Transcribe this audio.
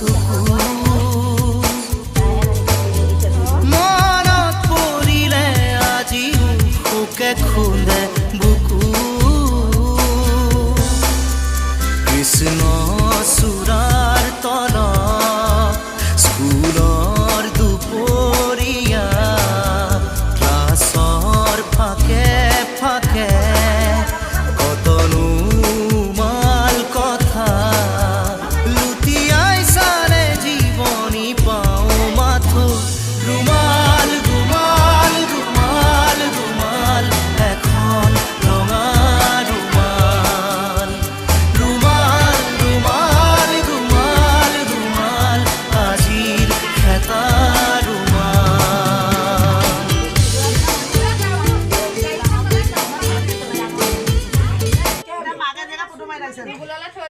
চকু মনত পৰিলে আজি শোকে খুন্দে বুকু কৃষ্ণ চূড়াৰ তলত স্কুলৰ দুপৰীয়া ক্লাছৰ ফাকে ফাকে কতনো মাল কথা লুটিয়াই চালে জীৱনী পাওঁ মাথো ৰুমাল ৰুমাল ৰুমাল ৰুমাল এখন ৰঙা ৰুমাল ৰুমাল ৰুমাল ৰুমাল ৰুমাল আজিৰ খেতা ৰুমাল